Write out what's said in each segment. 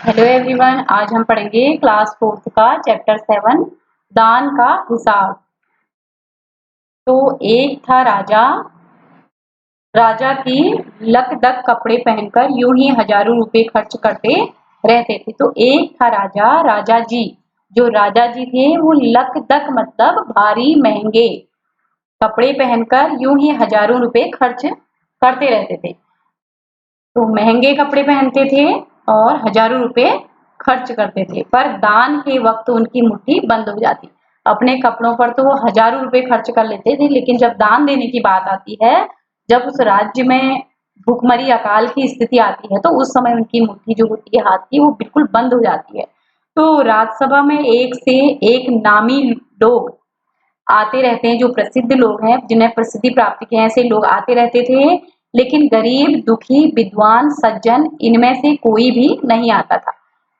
Hello everyone, आज हम पढ़ेंगे क्लास 4 का चैप्टर 7 दान का हिसाब। तो एक था राजा। राजा की लकदक कपड़े पहनकर यूं ही हजारों रुपए खर्च करते रहते थे। तो एक था राजा, राजा जी। जो राजा जी थे वो लकदक मतलब भारी महंगे कपड़े पहनकर यूं ही हजारों रुपए खर्च करते रहते थे। तो महंगे कपड़े पहनते थे और हजारों रुपए खर्च करते थे, पर दान के वक्त उनकी मुट्ठी बंद हो जाती। अपने कपड़ों पर तो वो हजारों रुपए खर्च कर लेते थे, लेकिन जब दान देने की बात आती है, जब उस राज्य में भूखमरी अकाल की स्थिति आती है, तो उस समय उनकी मुट्ठी जो होती है हाथ की, वो बिल्कुल बंद हो जाती है। तो राज्यसभा में एक से एक नामी लोग आते रहते हैं, जो प्रसिद्ध लोग हैं, जिन्हें प्रसिद्धि प्राप्त की है, ऐसे लोग आते रहते थे। लेकिन गरीब, दुखी, विद्वान, सज्जन, इनमें से कोई भी नहीं आता था।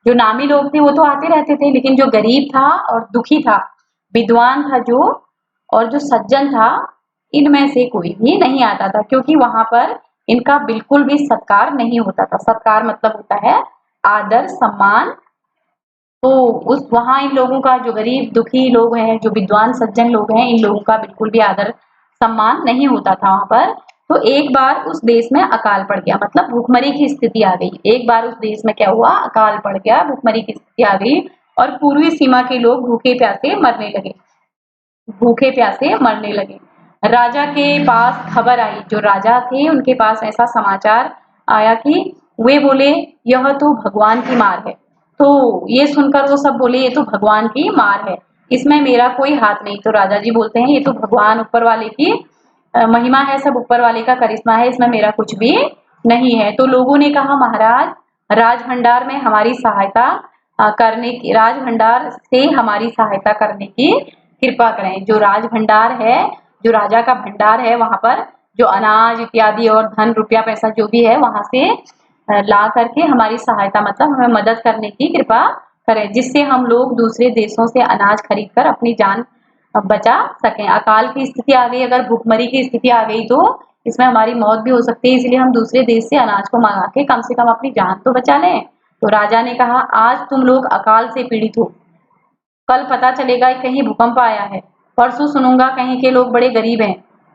जो नामी लोग थे वो तो आते रहते थे, लेकिन जो गरीब था और दुखी था, विद्वान था जो, और जो सज्जन था, इनमें से कोई भी नहीं आता था, क्योंकि वहां पर इनका बिल्कुल भी सत्कार नहीं होता था। सत्कार मतलब होता है आदर, सम्मान। तो उस वहां इन लोगों का, जो गरीब दुखी लोग हैं, जो विद्वान सज्जन लोग हैं, इन लोगों का बिल्कुल भी आदर सम्मान नहीं होता था वहां पर। तो एक बार उस देश में अकाल पड़ गया, मतलब भूखमरी की स्थिति आ गई। एक बार उस देश में क्या हुआ, अकाल पड़ गया, भूखमरी की स्थिति आ गई और पूर्वी सीमा के लोग भूखे प्यासे मरने लगे। भूखे प्यासे मरने लगे। राजा के पास खबर आई, जो राजा थे उनके पास ऐसा समाचार आया कि वे बोले, यह तो भगवान की मार है। तो ये सुनकर वो सब बोले, ये तो भगवान की मार है, इसमें मेरा कोई हाथ नहीं। तो राजा जी बोलते हैं, ये तो भगवान ऊपर वाले की महिमा है, सब ऊपर वाले का करिश्मा है, इसमें मेरा कुछ भी नहीं है। तो लोगों ने कहा, महाराज, राज भंडार में हमारी सहायता करने की, राज भंडार से हमारी सहायता करने की कृपा करें। जो राज भंडार है, जो राजा का भंडार है, वहां पर जो अनाज इत्यादि और धन रुपया पैसा जो भी है, वहां से ला करके हमारी सहायता मतलब हमें मदद करने की कृपा करें, जिससे हम लोग दूसरे देशों से अनाज खरीद कर अपनी जान बचा सकें। अकाल की स्थिति आ गई, अगर भूखमरी की स्थिति आ गई, तो इसमें हमारी मौत भी हो सकती है, इसलिए हम दूसरे देश से अनाज को मंगा के कम से कम अपनी जान तो बचा लें। तो राजा ने कहा, आज तुम लोग अकाल से पीड़ित हो, कल पता चलेगा कहीं भूकंप आया है, परसों सुनूंगा कहीं के लोग बड़े गरीब हैं,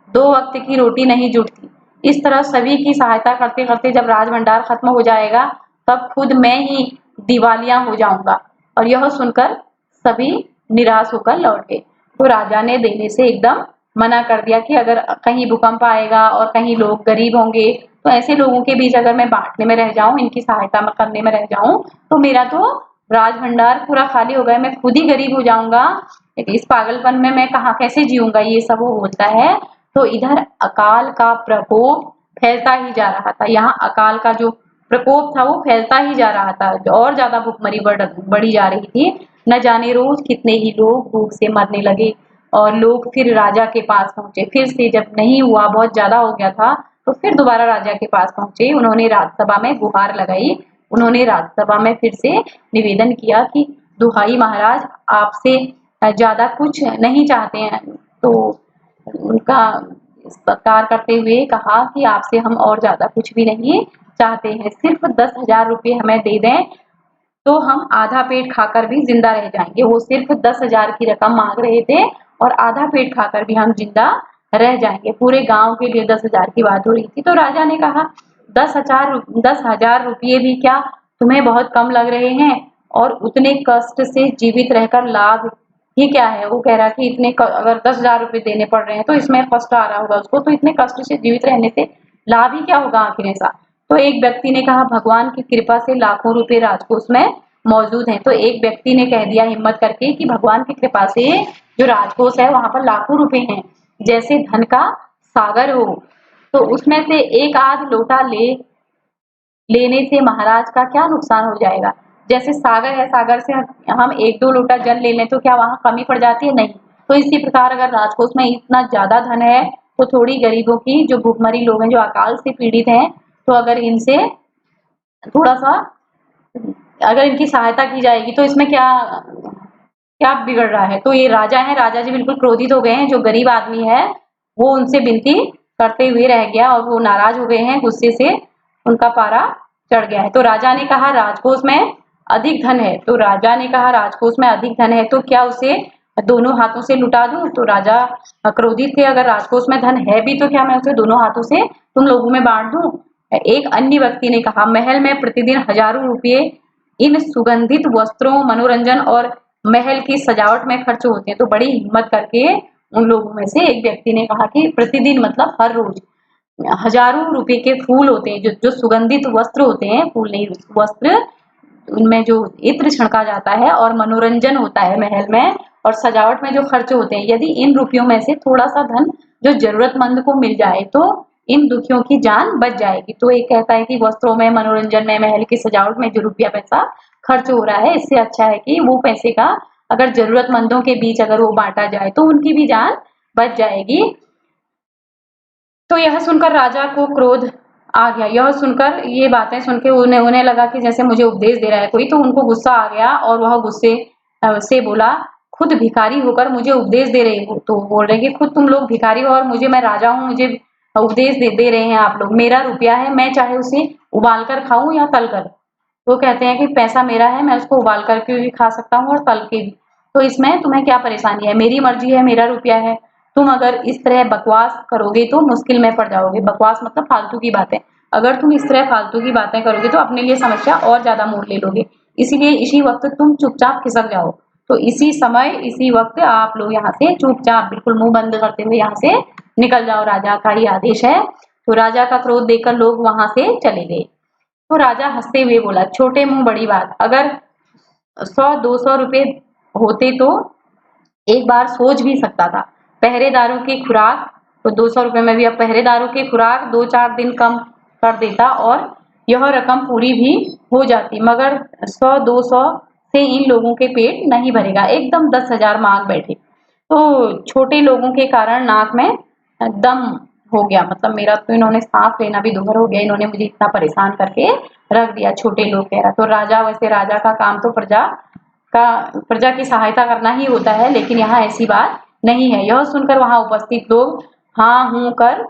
2 वक्त की रोटी नहीं जुटती। इस तरह सभी की सहायता करते करते जब राज भंडार खत्म हो जाएगा, तब खुद मैं ही दिवालिया हो जाऊंगा। और यह सुनकर सभी निराश होकर लौट गए। तो राजा ने देने से एकदम मना कर दिया कि अगर कहीं भूकंप आएगा और कहीं लोग गरीब होंगे, तो ऐसे लोगों के बीच अगर मैं बांटने में रह जाऊं, इनकी सहायता करने में रह जाऊं, तो मेरा तो राज भंडार पूरा खाली हो गया, मैं खुद ही गरीब हो जाऊंगा। इस पागलपन में मैं कहाँ कैसे जीऊंगा, ये सब वो बोलता है। तो इधर अकाल का प्रकोप फैलता ही जा रहा था। यहाँ अकाल का जो प्रकोप था वो फैलता ही जा रहा था, और ज्यादा भूखमरी बढ़ी जा रही थी। न जाने रोज कितने ही लोग भूख से मरने लगे। और लोग फिर राजा के पास पहुंचे, फिर से जब नहीं हुआ, बहुत ज्यादा हो गया था, तो फिर दोबारा राजा के पास पहुंचे। उन्होंने राज्यसभा में गुहार लगाई। उन्होंने राज्यसभा में फिर से निवेदन किया कि दुहाई महाराज, आपसे ज्यादा कुछ नहीं चाहते हैं। तो उनका सत्कार करते हुए कहा कि आपसे हम और ज्यादा कुछ भी नहीं चाहते हैं, सिर्फ 10,000 रुपये हमें दे दें, तो हम आधा पेट खाकर भी जिंदा रह जाएंगे। वो सिर्फ 10,000 की रकम मांग रहे थे, और आधा पेट खाकर भी हम जिंदा रह जाएंगे। पूरे गांव के लिए 10,000 की बात हो रही थी। तो राजा ने कहा, 10,000 रुपये भी क्या तुम्हें बहुत कम लग रहे हैं? और उतने कष्ट से जीवित रहकर लाभ ही क्या है? वो कह रहा कि अगर 10,000 रुपये देने पड़ रहे हैं, तो इसमें कष्ट आ रहा होगा उसको, तो इतने कष्ट से जीवित रहने से लाभ ही क्या होगा आखिर ऐसा? तो एक व्यक्ति ने कहा, भगवान की कृपा से लाखों रुपए राजकोष में मौजूद हैं। तो एक व्यक्ति ने कह दिया हिम्मत करके कि भगवान की कृपा से जो राजकोष है वहां पर लाखों रुपए हैं, जैसे धन का सागर हो। तो उसमें से एक आध लोटा लेने से महाराज का क्या नुकसान हो जाएगा? जैसे सागर है, सागर से हम 1-2 लोटा जल ले लें, तो क्या वहां कमी पड़ जाती है? नहीं। तो इसी प्रकार अगर राजकोष में इतना ज्यादा धन है, तो थोड़ी गरीबों की, जो भूखमरी लोग हैं, जो अकाल से पीड़ित हैं, तो अगर इनसे थोड़ा सा, अगर इनकी सहायता की जाएगी, तो इसमें क्या क्या बिगड़ रहा है? तो ये राजा है, राजा जी बिल्कुल क्रोधित हो गए हैं। जो गरीब आदमी है वो उनसे विनती करते हुए रह गया, और वो नाराज हो गए हैं, गुस्से से उनका पारा चढ़ गया है। तो राजा ने कहा, राजकोष में अधिक धन है। तो राजा ने कहा राजकोष में अधिक धन है तो क्या उसे दोनों हाथों से लुटा दूं? तो राजा क्रोधित थे, अगर राजकोष में धन है भी तो क्या मैं उसे दोनों हाथों से तुम लोगों में बांट दूं? एक अन्य व्यक्ति ने कहा महल में प्रतिदिन हजारों रुपये इन सुगंधित वस्त्रों, मनोरंजन और महल की सजावट में खर्च होते हैं। तो बड़ी हिम्मत करके उन लोगों में से एक व्यक्ति ने कहा कि प्रतिदिन मतलब हर रोज हजारों रुपए के फूल होते हैं, जो जो सुगंधित वस्त्र होते हैं, फूल नहीं वस्त्र, उनमें जो इत्र छिड़का जाता है और मनोरंजन होता है महल में और सजावट में जो खर्च होते हैं, यदि इन रुपयों में से थोड़ा सा धन जो जरूरतमंद को मिल जाए तो इन दुखियों की जान बच जाएगी। तो एक कहता है कि वस्त्रों में, मनोरंजन में, महल की सजावट में जो रुपया पैसा खर्च हो रहा है, इससे अच्छा है कि वो पैसे का अगर जरूरतमंदों के बीच अगर वो बांटा जाए तो उनकी भी जान बच जाएगी। तो यह सुनकर राजा को क्रोध आ गया। यह सुनकर, ये बातें सुन के उन्हें लगा कि जैसे मुझे उपदेश दे रहा है कोई, तो उनको गुस्सा आ गया और वह गुस्से से बोला खुद भिखारी होकर मुझे उपदेश दे रहे हो। तो बोल रहे कि खुद तुम लोग भिखारी हो और मैं राजा हूँ, मुझे उपदेश दे रहे हैं आप लोग। मेरा रुपया है, मैं चाहे उसे उबाल कर खाऊं या तल कर। तो कहते हैं कि पैसा मेरा है, मैं उसको उबाल करके भी खा सकता हूँ और तल के भी, तो इसमें तुम्हें क्या परेशानी है? मेरी मर्जी है, मेरा रुपया है। तुम अगर इस तरह बकवास करोगे तो मुश्किल में पड़ जाओगे। बकवास मतलब फालतू की बातें। अगर तुम इस तरह फालतू की बातें करोगे तो अपने लिए समस्या और ज्यादा मोड़ ले लोगे। इसीलिए इसी वक्त तुम चुपचाप खिसक जाओ। तो इसी समय, इसी वक्त आप लोग यहाँ से चुपचाप बिल्कुल मुंह बंद करते हुए यहाँ से निकल जाओ, राजा का ही आदेश है। तो राजा का क्रोध देखकर लोग वहां से चले गए। तो राजा हंसते हुए बोला छोटे मुंह बड़ी बात, अगर 100-200 रुपए होते तो एक बार सोच भी सकता था। पहरेदारों की खुराक, तो 200 रुपए में भी अब पहरेदारों की खुराक 2-4 दिन कम कर देता और यह रकम पूरी भी हो जाती, मगर 100-200 से इन लोगों के पेट नहीं भरेगा। एकदम 10,000 मांग बैठे। तो छोटे लोगों के कारण नाक में दम हो गया, मतलब मेरा तो इन्होंने सांस लेना भी दुभर हो गया, इन्होंने मुझे इतना परेशान करके रख दिया, छोटे लोग कह रहा। तो राजा, वैसे राजा का काम तो प्रजा की सहायता करना ही होता है, लेकिन यहाँ ऐसी बात नहीं है। यह सुनकर वहां उपस्थित लोग हाँ हूं कर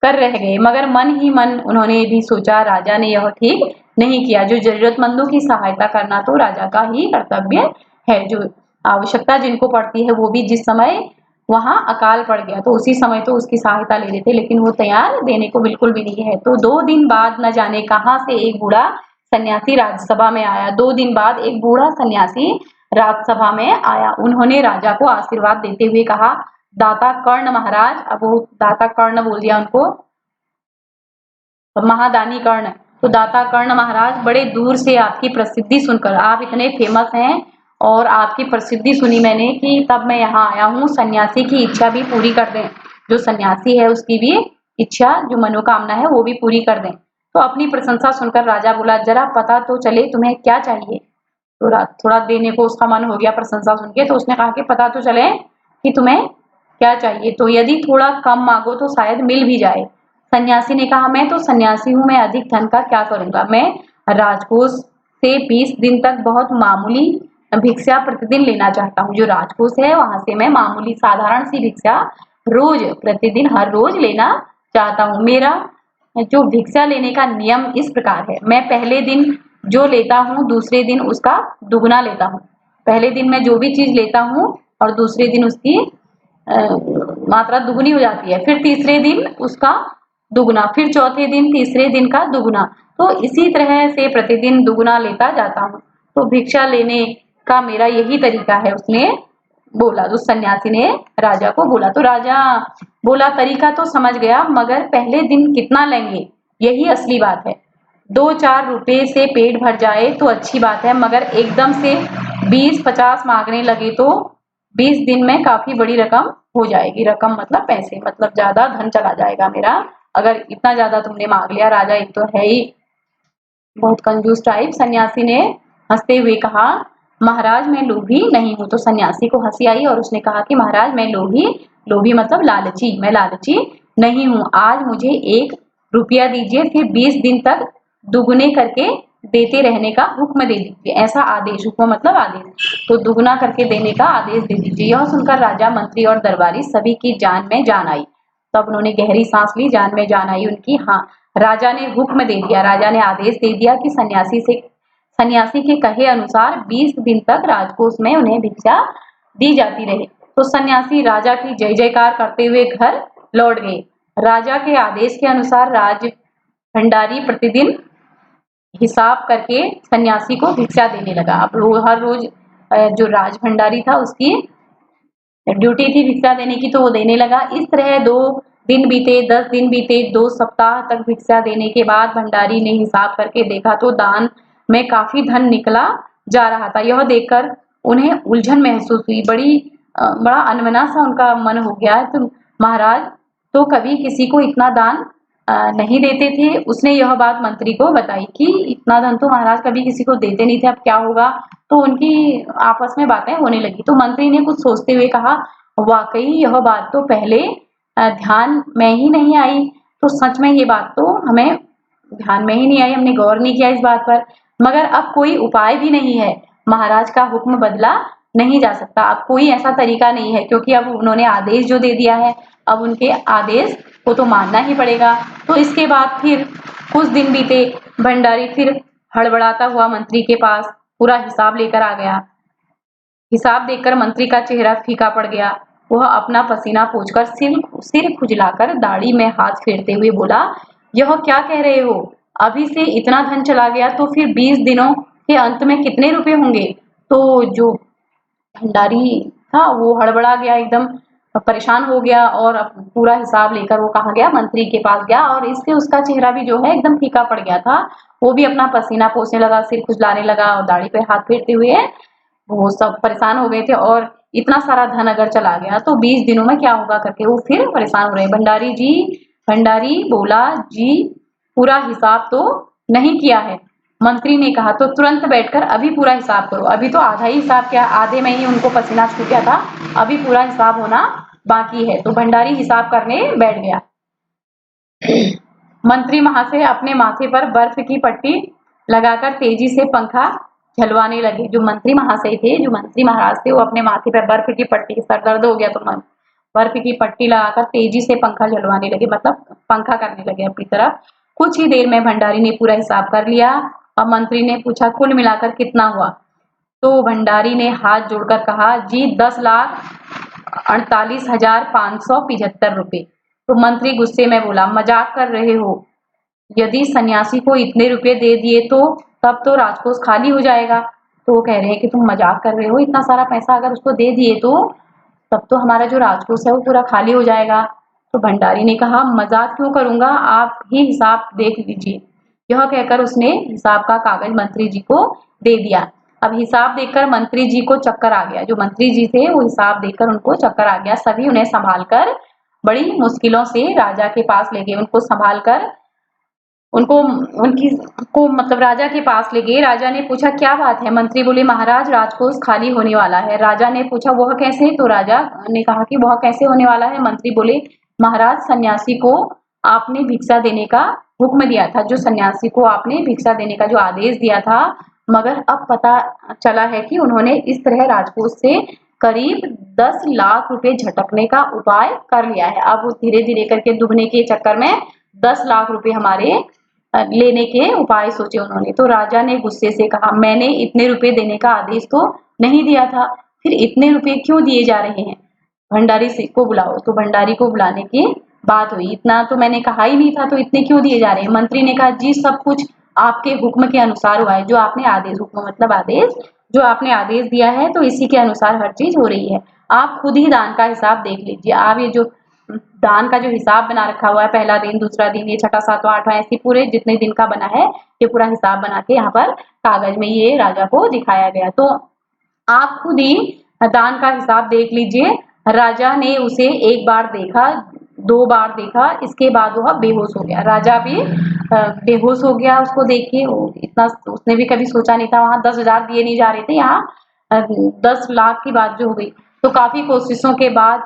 रह गए, मगर मन ही मन उन्होंने भी सोचा राजा ने यह ठीक नहीं किया। जो जरूरतमंदों की सहायता करना तो राजा का ही कर्तव्य है। जो आवश्यकता जिनको पड़ती है वो भी जिस समय वहां अकाल पड़ गया तो उसी समय तो उसकी सहायता ले लेते, लेकिन वो तैयार देने को बिल्कुल भी नहीं है। तो 2 दिन बाद न जाने कहां से एक बूढ़ा सन्यासी राजसभा में आया। 2 दिन बाद एक बूढ़ा सन्यासी राजसभा में आया। उन्होंने राजा को आशीर्वाद देते हुए कहा दाता कर्ण महाराज, अब वो दाता कर्ण बोल दिया उनको, महादानी कर्ण। तो दाता कर्ण महाराज, बड़े दूर से आपकी प्रसिद्धि सुनकर, आप इतने फेमस हैं और आपकी प्रसिद्धि सुनी मैंने कि तब मैं यहाँ आया हूँ। सन्यासी की इच्छा भी पूरी कर दें, जो सन्यासी है उसकी भी इच्छा, जो मनोकामना है वो भी पूरी कर दें। तो अपनी प्रशंसा सुनकर राजा बोला जरा पता तो चले तुम्हें क्या चाहिए। तो थोड़ा देने को उसका मन हो गया प्रशंसा सुन के, तो उसने कहा कि पता तो चले कि तुम्हें क्या चाहिए, तो यदि थोड़ा कम मांगो तो शायद मिल भी जाए। सन्यासी ने कहा मैं तो सन्यासी हूँ, मैं अधिक धन का क्या करूंगा। मैं राजकोष से 20 दिन तक बहुत मामूली भिक्षा प्रतिदिन लेना चाहता हूँ। जो राजकोष है वहां से मैं मामूली साधारण सी भिक्षा रोज, प्रतिदिन, हर रोज लेना चाहता हूँ। मेरा जो भिक्षा लेने का नियम इस प्रकार है, मैं पहले दिन जो लेता हूँ दूसरे दिन उसका दुगना लेता हूँ। पहले दिन मैं जो भी चीज लेता हूँ और दूसरे दिन उसकी मात्रा दुगनी हो जाती है, फिर तीसरे दिन उसका दुगना, फिर चौथे दिन तीसरे दिन का दुगना। तो इसी तरह से प्रतिदिन दुगना लेता जाता हूँ। तो भिक्षा लेने का मेरा यही तरीका है, उसने बोला। उस सन्यासी ने राजा को बोला। तो राजा बोला तरीका तो समझ गया, मगर पहले दिन कितना लेंगे यही असली बात है। 2-4 रुपए से पेट भर जाए तो अच्छी बात है, मगर एकदम से 20-50 मांगने लगे तो 20 दिन में काफी बड़ी रकम हो जाएगी। रकम मतलब पैसे, मतलब ज्यादा धन चला जाएगा मेरा अगर इतना ज्यादा तुमने मांग लिया। राजा एक तो है ही बहुत कंजूस टाइप। सन्यासी ने हंसते हुए कहा महाराज मैं लोभी नहीं हूं। तो सन्यासी को हंसी आई और उसने कहा कि महाराज मैं लोभी मतलब लालची, मैं लालची नहीं हूं। आज मुझे 1 रुपया दीजिए, फिर 20 दिन तक दुगने करके देते रहने का हुक्म दे दीजिए। ऐसा आदेश, हुक्म मतलब आदेश, तो दुगना करके देने का आदेश दे दीजिए। यह सुनकर राजा, मंत्री और दरबारी सभी की जान में जान आई। तब उन्होंने गहरी सांस ली, जान में जान आई उनकी। हाँ, राजा ने हुक्म दे दिया, राजा ने आदेश दे दिया कि सन्यासी के कहे अनुसार 20 दिन तक राजकोष में उन्हें भिक्षा दी जाती रही। तो सन्यासी राजा की जय जयकार करते हुए घर लौट गए। राजा के आदेश के अनुसार राज भंडारी प्रतिदिन हिसाब करके सन्यासी को भिक्षा देने लगा। अब हर रोज जो राज भंडारी था उसकी ड्यूटी थी भिक्षा देने की, तो वो देने लगा। इस तरह 2 दिन बीते, 10 दिन बीते, 2 सप्ताह तक भिक्षा देने के बाद भंडारी ने हिसाब करके देखा तो दान में काफी धन निकला जा रहा था। यह देखकर उन्हें उलझन महसूस हुई, बड़ा अनमना सा उनका मन हो गया। तो महाराज तो कभी किसी को इतना दान नहीं देते थे। उसने यह बात मंत्री को बताई कि इतना धन तो महाराज कभी किसी को देते नहीं थे, अब क्या होगा। तो उनकी आपस में बातें होने लगी। तो मंत्री ने कुछ सोचते हुए कहा, वाकई यह बात तो पहले ध्यान में ही नहीं आई। तो सच में ये बात तो हमें ध्यान में ही नहीं आई, हमने गौर नहीं किया इस बात पर। मगर अब कोई उपाय भी नहीं है, महाराज का हुक्म बदला नहीं जा सकता। अब कोई ऐसा तरीका नहीं है, क्योंकि अब उन्होंने आदेश जो दे दिया है, अब उनके आदेश को तो मानना ही पड़ेगा। तो इसके बाद फिर कुछ दिन बीते, भंडारी फिर हड़बड़ाता हुआ मंत्री के पास पूरा हिसाब लेकर आ गया। हिसाब देखकर मंत्री का चेहरा फीका पड़ गया। वह अपना पसीना पोंछकर सिर खुजलाकर दाढ़ी में हाथ फेरते हुए बोला, यह क्या कह रहे हो? अभी से इतना धन चला गया तो फिर 20 दिनों के अंत में कितने रुपए होंगे? तो जो भंडारी था वो हड़बड़ा गया, एकदम परेशान हो गया और पूरा हिसाब लेकर वो कहाँ गया, मंत्री के पास गया। और इससे उसका चेहरा भी जो है एकदम फीका पड़ गया था। वो भी अपना पसीना पोंछने लगा, सिर खुजलाने लगा और दाढ़ी पे हाथ फेरते हुए वो सब परेशान हो गए थे। और इतना सारा धन अगर चला गया तो 20 दिनों में क्या होगा करके वो फिर परेशान हो रहे। भंडारी बोला, जी पूरा हिसाब तो नहीं किया है। मंत्री ने कहा, तो तुरंत बैठकर अभी पूरा हिसाब करो। अभी तो आधा ही हिसाब किया, आधे में ही उनको पसीना छूट गया था, अभी पूरा हिसाब होना बाकी है। तो भंडारी हिसाब करने बैठ गया। मंत्री महाशय अपने माथे पर बर्फ की पट्टी लगाकर तेजी से पंखा झलवाने लगे। जो मंत्री महाशय थे, जो मंत्री महाराज थे, वो अपने माथे पर बर्फ की पट्टी, सर दर्द हो गया तो बर्फ की पट्टी लगाकर तेजी से पंखा झलवाने लगे, मतलब पंखा करने लगे अपनी तरफ। कुछ ही देर में भंडारी ने पूरा हिसाब कर लिया। अब मंत्री ने पूछा, कुल मिलाकर कितना हुआ? तो भंडारी ने हाथ जोड़कर कहा, जी 10,48,575 रुपए। तो मंत्री गुस्से में बोला, मजाक कर रहे हो? यदि सन्यासी को इतने रुपए दे दिए तो तब तो राजकोष खाली हो जाएगा। तो वो कह रहे हैं कि तुम मजाक कर रहे हो, इतना सारा पैसा अगर उसको दे दिए तो तब तो हमारा जो राजकोष है वो पूरा खाली हो जाएगा। तो भंडारी ने कहा, मजाक क्यों करूंगा, आप ही हिसाब देख लीजिए। यह कहकर उसने हिसाब का कागज मंत्री जी को दे दिया। अब हिसाब देखकर मंत्री जी को चक्कर आ गया। जो मंत्री जी थे वो हिसाब देखकर उनको चक्कर आ गया। सभी उन्हें संभाल कर बड़ी मुश्किलों से राजा के पास ले गए। उनको संभाल कर मतलब राजा के पास ले गए। राजा ने पूछा, क्या बात है? मंत्री बोले, महाराज राजकोष खाली होने वाला है। राजा ने पूछा, वह कैसे? तो राजा ने कहा कि वह कैसे होने वाला है? मंत्री बोले, महाराज सन्यासी को आपने भिक्षा देने का हुक्म दिया था, जो सन्यासी को आपने भिक्षा देने का जो आदेश दिया था, मगर अब पता चला है कि उन्होंने इस तरह राजकोष से करीब 10 लाख रुपए झटकने का उपाय कर लिया है। अब धीरे धीरे करके दुगने के चक्कर में 10 लाख रुपए हमारे लेने के उपाय सोचे उन्होंने। तो राजा ने गुस्से से कहा, मैंने इतने रुपए देने का आदेश तो नहीं दिया था, फिर इतने रुपए क्यों दिए जा रहे हैं? भंडारी को बुलाओ। तो भंडारी को बुलाने की बात हुई। इतना तो मैंने कहा ही नहीं था, तो इतने क्यों दिए जा रहे हैं? मंत्री ने कहा, जी सब कुछ आपके हुक्म के अनुसार हुआ है, जो आपने आदेश, हुक्म मतलब आदेश, जो आपने आदेश दिया है तो इसी के अनुसार हर चीज हो रही है। आप खुद ही दान का हिसाब देख लीजिए। आप ये जो दान का जो हिसाब बना रखा हुआ है, पहला दिन, दूसरा दिन, ये छठा, सातवां, आठवां, ऐसे पूरे जितने दिन का बना है, ये पूरा हिसाब बना के यहाँ पर कागज में ये राजा को दिखाया गया। तो आप खुद ही दान का हिसाब देख लीजिए। राजा ने उसे एक बार देखा, 2 बार देखा, इसके बाद वह बेहोश हो गया। राजा भी बेहोश हो गया उसको देख के। इतना उसने भी कभी सोचा नहीं था, वहां 10,000 दिए नहीं जा रहे थे, यहाँ 10 लाख की बात जो हो गई। तो काफी कोशिशों के बाद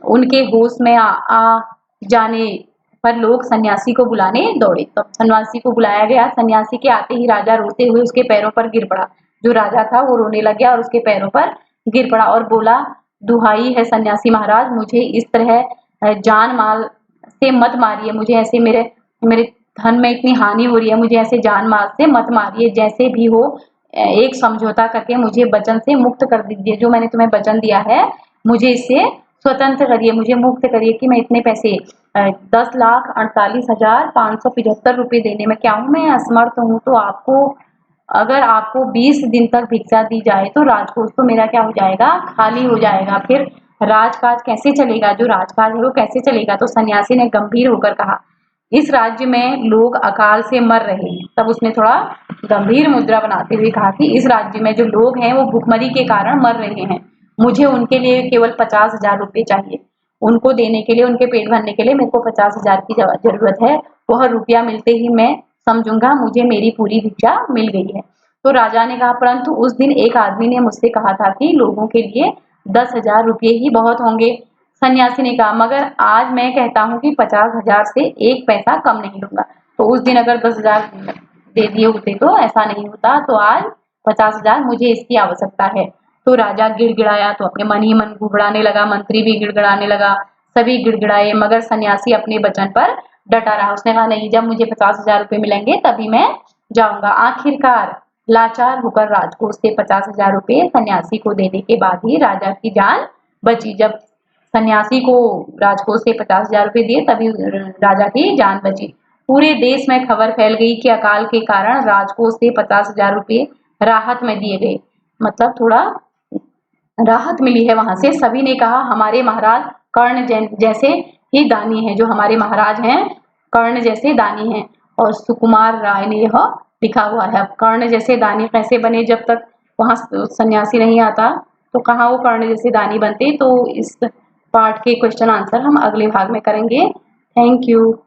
उनके होश में आ जाने पर लोग सन्यासी को बुलाने दौड़े। तब सन्यासी को बुलाया गया। सन्यासी के आते ही राजा रोते हुए उसके पैरों पर गिर पड़ा। जो राजा था वो रोने लग गया और उसके पैरों पर गिर पड़ा और बोला, दुहाई है सन्यासी महाराज, मुझे इस तरह जान माल से मत मारिए, मुझे ऐसे मेरे धन में इतनी हानि हो रही है, मुझे ऐसे जान माल से मत मारिए, जैसे भी हो एक समझौता करके मुझे वचन से मुक्त कर दीजिए। जो मैंने तुम्हें वचन दिया है मुझे इससे स्वतंत्र करिए, मुझे मुक्त करिए कि मैं इतने पैसे 10,48,575 रुपये देने में क्या हूँ, मैं असमर्थ हूँ। तो आपको अगर आपको 20 दिन तक भिक्षा दी जाए तो राजकोष तो मेरा क्या हो जाएगा, खाली हो जाएगा। फिर राजकाज कैसे चलेगा, जो राजकाज है वो कैसे चलेगा। तो सन्यासी ने गंभीर होकर कहा, इस राज्य में लोग अकाल से मर रहे हैं। तब उसने थोड़ा गंभीर मुद्रा बनाते हुए कहा कि इस राज्य में जो लोग हैं वो भुखमरी के कारण मर रहे हैं, मुझे उनके लिए केवल 50,000 रुपये चाहिए। उनको देने के लिए, उनके पेट भरने के लिए मेरे को 50,000 की जरूरत है। वह रुपया मिलते ही मैं समझूंगा मुझे मेरी पूरी भिक्षा मिल गई है। तो राजा ने कहा, परंतु उस दिन एक आदमी ने मुझसे कहा था कि लोगों के लिए 10,000 रुपये ही बहुत होंगे। सन्यासी ने कहा, मगर आज मैं कहता हूँ कि 50,000 से एक पैसा कम नहीं लूंगा। तो उस दिन अगर 10,000 दे दिए होते तो ऐसा नहीं होता। तो आज 50,000 मुझे इसकी आवश्यकता है। तो राजा गिड़गिड़ाया, तो अपने मन ही मन घुबड़ाने लगा, मंत्री भी गिड़गिड़ाने लगा, सभी गिड़गिड़ाए, मगर सन्यासी अपने वचन पर डटा रहा। उसने कहा, नहीं, जब मुझे 50,000 रुपये मिलेंगे तभी मैं जाऊंगा। आखिरकार लाचार होकर राजकोष से 50,000 रुपये सन्यासी को देने के बाद ही राजा की जान बची। जब सन्यासी को राजकोष से 50,000 रुपये दिए तभी राजा की जान बची। पूरे देश में खबर फैल गई कि अकाल के कारण राजकोष से 50,000 रुपये राहत में दिए गए, मतलब थोड़ा राहत मिली है वहां से। सभी ने कहा, हमारे महाराज कर्ण जैसे ही दानी हैं, जो हमारे महाराज हैं कर्ण जैसे दानी हैं। और सुकुमार राय ने यह लिखा हुआ है। अब कर्ण जैसे दानी कैसे बने, जब तक वहां सन्यासी नहीं आता तो कहाँ वो कर्ण जैसे दानी बनते। तो इस पार्ट के क्वेश्चन आंसर हम अगले भाग में करेंगे। Thank you.